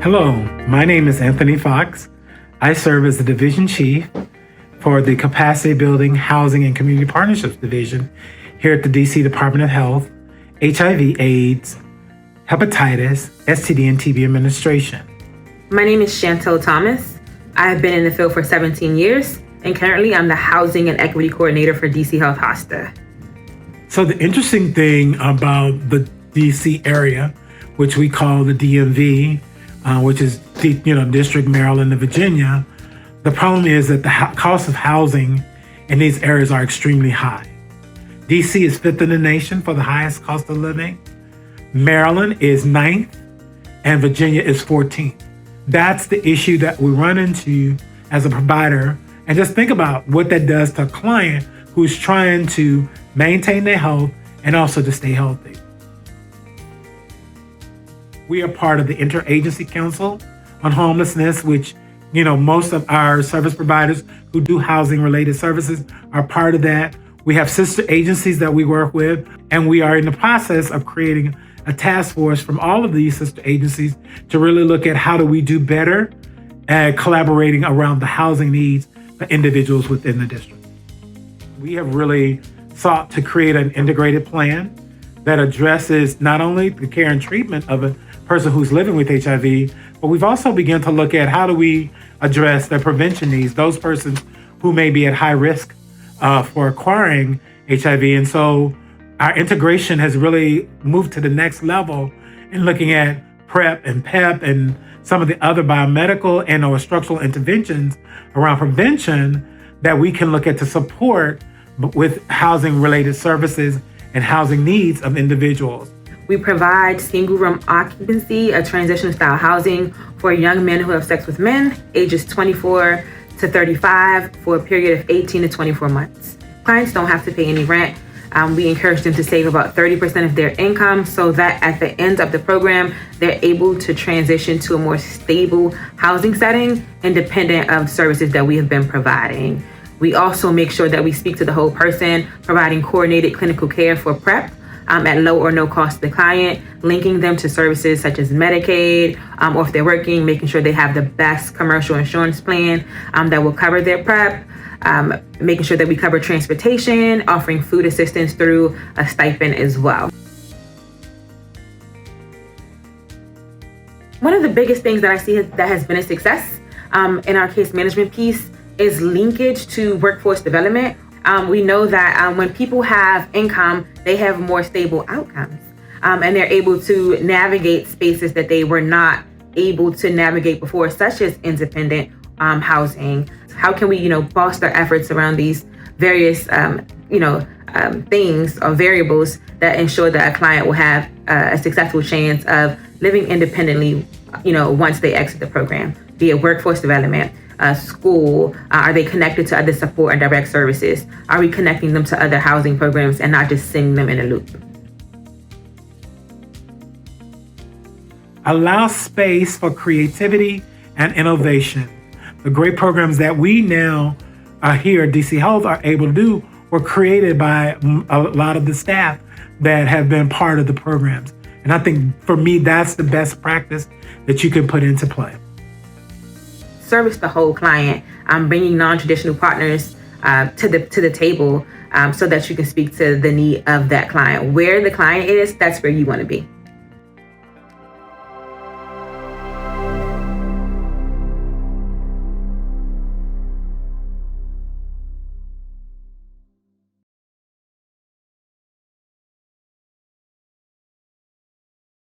Hello, my name is Anthony Fox. I serve as the Division Chief for the Capacity Building, Housing, and Community Partnerships Division here at the DC Department of Health, HIV, AIDS, Hepatitis, STD, and TB Administration. My name is Chantel Thomas. I have been in the field for 17 years, and currently I'm the Housing and Equity Coordinator for DC Health HOSTA. So the interesting thing about the DC area, which we call the DMV, which is District, Maryland, and Virginia, the problem is that the cost of housing in these areas are extremely high. DC is 5th in the nation for the highest cost of living. Maryland is 9th, and Virginia is 14th. That's the issue that we run into as a provider. And just think about what that does to a client who's trying to maintain their health and also to stay healthy. We are part of the Interagency Council on Homelessness, which, most of our service providers who do housing related services are part of that. We have sister agencies that we work with, and we are in the process of creating a task force from all of these sister agencies to really look at how do we do better at collaborating around the housing needs for individuals within the district. We have really sought to create an integrated plan that addresses not only the care and treatment of a person who's living with HIV, but we've also begun to look at how do we address their prevention needs, those persons who may be at high risk for acquiring HIV. And so our integration has really moved to the next level in looking at PrEP and PEP and some of the other biomedical and or structural interventions around prevention that we can look at to support with housing related services and housing needs of individuals. We provide single room occupancy, a transition style housing for young men who have sex with men, ages 24 to 35 for a period of 18 to 24 months. Clients don't have to pay any rent. We encourage them to save about 30% of their income so that at the end of the program, they're able to transition to a more stable housing setting, independent of services that we have been providing. We also make sure that we speak to the whole person, providing coordinated clinical care for PrEP at low or no cost to the client, linking them to services such as Medicaid, or if they're working, making sure they have the best commercial insurance plan that will cover their PrEP, making sure that we cover transportation, offering food assistance through a stipend as well. One of the biggest things that I see that has been a success in our case management piece is linkage to workforce development. We know that when people have income, they have more stable outcomes, and they're able to navigate spaces that they were not able to navigate before, such as independent housing. How can we, foster efforts around these various, things or variables that ensure that a client will have a successful chance of living independently, once they exit the program, be it workforce development, school, are they connected to other support and direct services? Are we connecting them to other housing programs and not just sending them in a loop? Allow space for creativity and innovation. The great programs that we now here at DC Health are able to do were created by a lot of the staff that have been part of the programs. And I think for me, that's the best practice that you can put into play. Service the whole client, bringing non-traditional partners to the table so that you can speak to the need of that client. Where the client is, that's where you want to be.